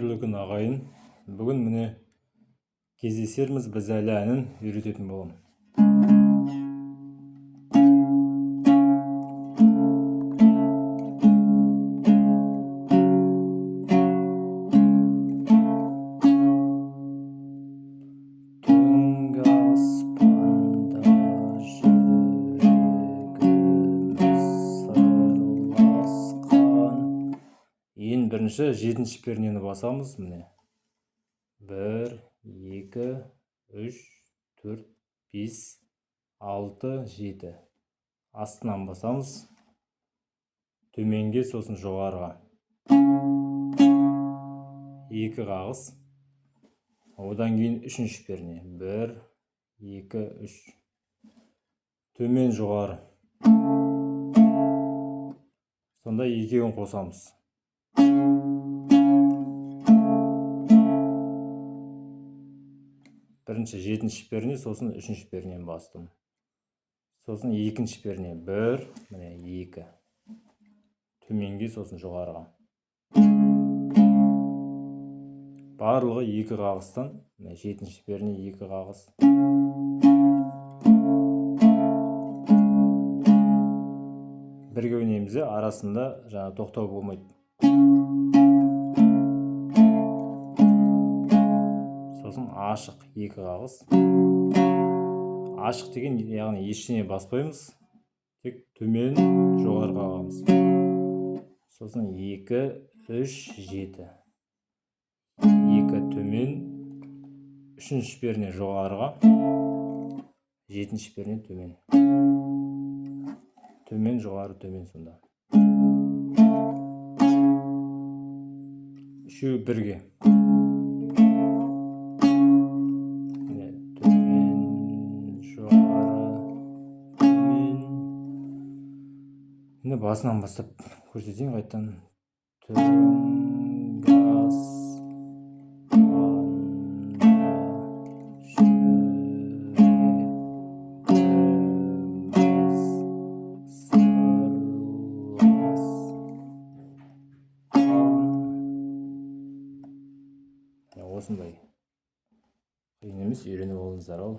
Қайырлы күн ағайын. Бүгін міне кездесерміз біз әлі әнін үйрететін боламын. Түнгі аспанда жүрегіміз сырласқан. Ең бірінші 7-ші пернені басамыз, міне. 1, 2, 3, 4, 5, 6, 7. Астынан басамыз. Төменге, сосын жоғарыға. 2 қағыз. Одан кейін 3-ші перне. 1, 2, 3. Төмен жоғары. Сонда екеуін қосамыз. Бірінші 7-ші перне, сосын 3-ші пернені бастым. Сосын 2-ші перне. 1, міне 2. Төменге, сосын жоғарыға. Барлығы 2 қағыстан, 7-ші перне 2 қағыз. Бірге ойнаймыз, арасында жаңа тоқтау болмайды. Сосын ашық 2 қағыз. Ашық деген, яғни ештеңе баспаймыз. Тек төмен жоғары қағамыз. Сосын 2, 3, 7. 2 төмен, 3-ші перне жоғарыға, 7-ші перне төмен. Төмен, жоғары, төмен сонда. Үшеуі бірге. Төмен, жоғары, төмен. Енді басынан бастап көрсетейін қайтадан. Түнгі аспанда жүрегіміз сырласқан. Осындай. Қиын емес, үйреніп алыңыздар ал.